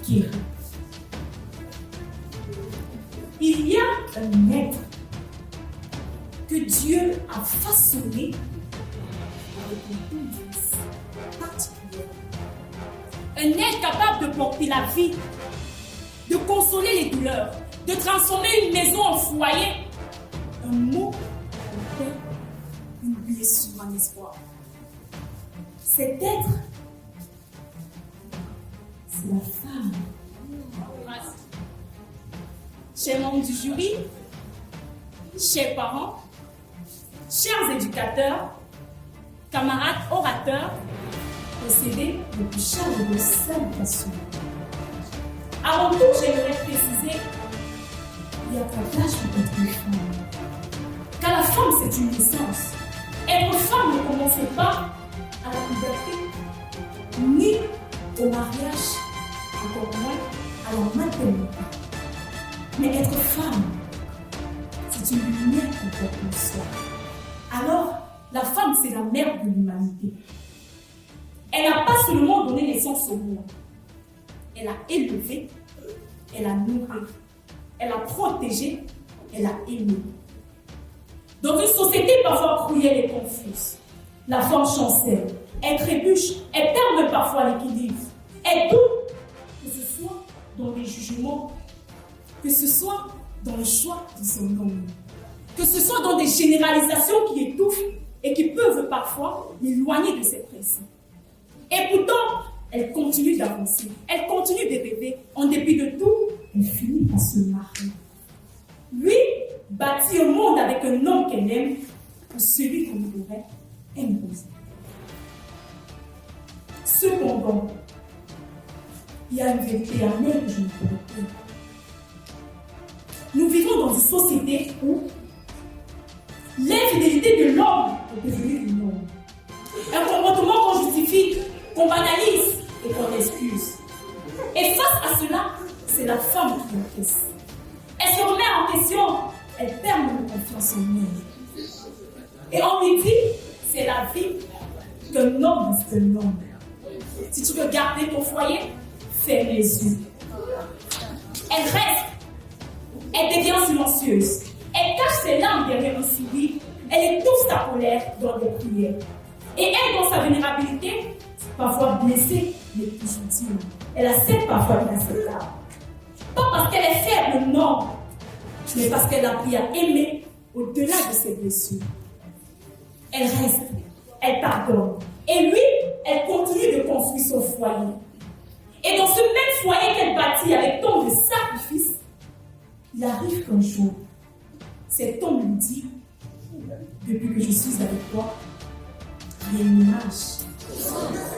guérir. Il y a un être que Dieu a façonné avec une grâce particulière. Un être capable de porter la vie, de consoler les douleurs, de transformer une maison en foyer. Un mot, un père, une blessure en espoir. Cet être, c'est la femme. Chers membres du jury, chers parents, chers éducateurs, camarades orateurs, procédez le plus chaleureux salutation. Avant tout, j'aimerais préciser qu'il n'y a pas d'âge pour être femme. Car la femme, c'est une naissance. Être femme ne commence pas à la puberté, ni au mariage, encore moins à la maternité. Mais être femme, c'est une lumière qu'on porte en soi. Alors, la femme, c'est la mère de l'humanité. Elle n'a pas seulement donné naissance au monde. Elle a élevé, elle a nourri, elle a protégé, elle a aimé. Dans une société parfois cruelle et confuse, la femme chancelle, elle trébuche, elle perd même parfois l'équilibre. Elle doute, que ce soit dans les jugements, que ce soit dans le choix de son homme, que ce soit dans des généralisations qui étouffent et qui peuvent parfois l'éloigner de ses principes. Et pourtant, elle continue d'avancer, elle continue de rêver, en dépit de tout, elle finit par se marier. Lui bâtit un monde avec un homme qu'elle aime pour celui qu'on devrait imposer. Cependant, il y a une vérité amère que je ne peux pas dire. Nous vivons dans une société où l'infidélité de l'homme est devenue une norme. Un comportement qu'on justifie, qu'on banalise et qu'on excuse. Et face à cela, c'est la femme qui encaisse. Elle se remet en question, elle perd même confiance en elle. Et on lui dit, c'est la vie qu'un homme reste un homme. Si tu veux garder ton foyer, ferme les yeux. Elle reste. Elle devient silencieuse. Elle cache ses larmes derrière un sourire. Elle étouffe sa colère dans des prières. Et elle, dans sa vulnérabilité, parfois blessée, mais toujours digne. Elle accepte parfois l'inacceptable. Pas parce qu'elle est faible, non, mais parce qu'elle a appris à aimer au-delà de ses blessures. Elle reste, elle pardonne. Et lui, elle continue de construire son foyer. Et dans ce même foyer qu'elle bâtit avec tant de sacrifices, il arrive qu'un jour, cet homme lui dit, depuis que je suis avec toi, il y a une image.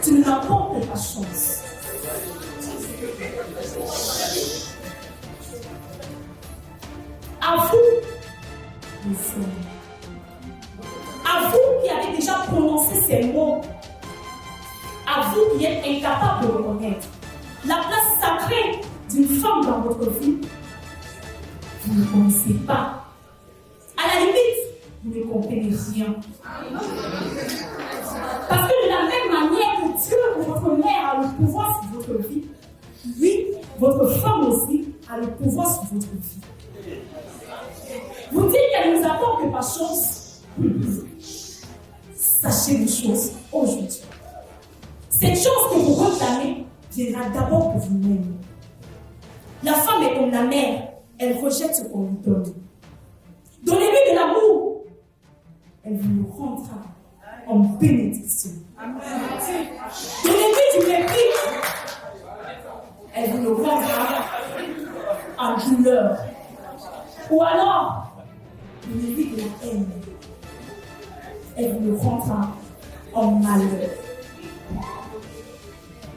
Tu ne m'apportes pas chance. À vous, les hommes, à vous qui avez déjà prononcé ces mots, à vous qui êtes incapables de reconnaître la place sacrée d'une femme dans votre vie, vous ne connaissez pas. À la limite, vous ne comprenez rien. Parce que de la même manière que Dieu, votre mère, a le pouvoir sur votre vie, lui, votre femme aussi, a le pouvoir sur votre vie. Vous dites qu'elle ne nous apporte que par chance. Sachez une chose aujourd'hui. Cette chance que vous réclamez viendra d'abord pour vous-même. La femme est comme la mère. Elle rejette ce qu'on lui donne. Donnez-lui de l'amour. Elle vous le rendra en bénédiction. Donnez-lui du mépris. Elle vous le rendra en douleur. Ou alors, donnez-lui de la haine. Elle vous le rendra en malheur.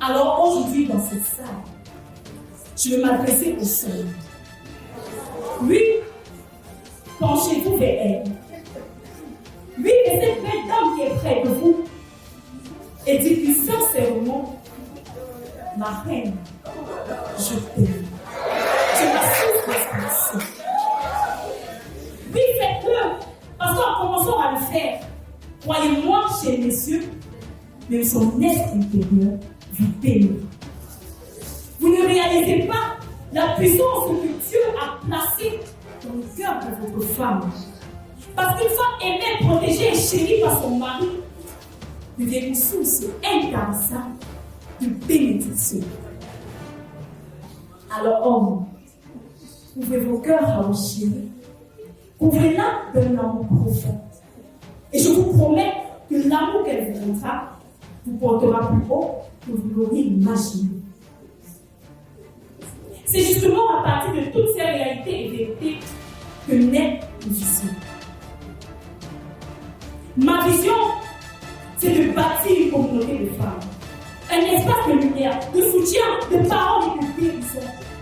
Alors aujourd'hui, dans cette salle, je vais m'adresser au Seigneur. Oui, penchez-vous vers elle. Oui, et cette belle dame qui est près de vous. Et dites-lui sincèrement, ma reine, je t'aime. Tu m'as souffert. Oui, faites-le, parce qu'en commençant à le faire, croyez-moi, chez messieurs, même son être intérieur vous pénètre. Vous ne réalisez pas la puissance que Dieu a placée dans le cœur de votre femme. Parce qu'une femme aimée, protégée et chérie par son mari devient une source intarissable de bénédiction. Alors, hommes, ouvrez vos cœurs à vos chéris. Ouvrez-la d'un amour profond. Et je vous promets que l'amour qu'elle vous montrera vous portera plus haut que vous l'auriez imaginé. C'est justement à partir de toutes ces réalités et vérités que naît une vision. Ma vision, c'est de bâtir une communauté de femmes. Un espace de lumière, de soutien, de paroles et de guérison.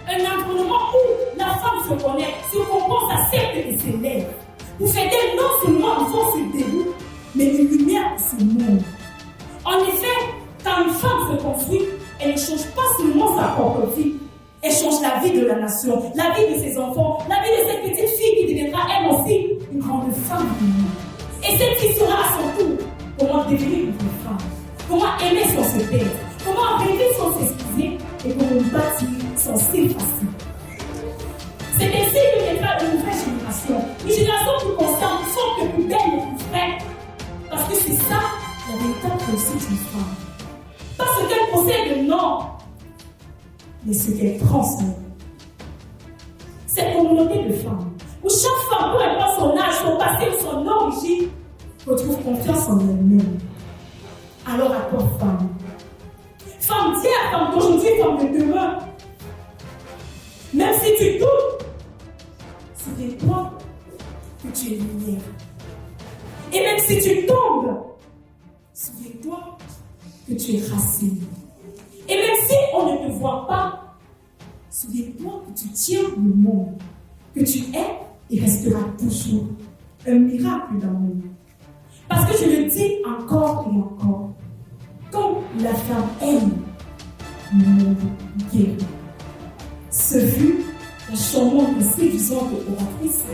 Un environnement où la femme se connaît, se compose, accepte et s'élève. Pour faire d'elle non seulement une force de dégoût, mais une lumière pour ce monde. En effet, quand une femme se construit, elle ne change pas seulement sa propre vie, elle change la vie de la nation, la vie de ses enfants, la vie de cette petite fille qui deviendra elle aussi une grande femme du monde. Et cette fille saura à son tour comment devenir une grande femme, comment aimer sans se perdre, comment rêver sans s'excuser et comment bâtir sans s'effacer. C'est ainsi que naîtra une nouvelle génération, une génération plus constante, plus forte, plus belle et plus vraie. Parce que c'est ça la véritable réussite d'une femme. Pas ce qu'elle possède, non, mais ce qu'elle transmet. Cette communauté de femmes, où chaque femme, peu importe son âge, son passé ou son origine, retrouve confiance en elle-même. Alors à toi, femme. Femme d'hier, femme d'aujourd'hui, femme de demain. Même si tu doutes, souviens-toi que tu es lumière. Et même si tu tombes, souviens-toi que tu es racine. Et même si on ne te voit pas, souviens-toi que tu tiens le monde, que tu es et resteras toujours un miracle d'amour. Parce que je le dis encore et encore, comme la femme aime, le monde guérit. Ce fut la charmante et séduisante oratrice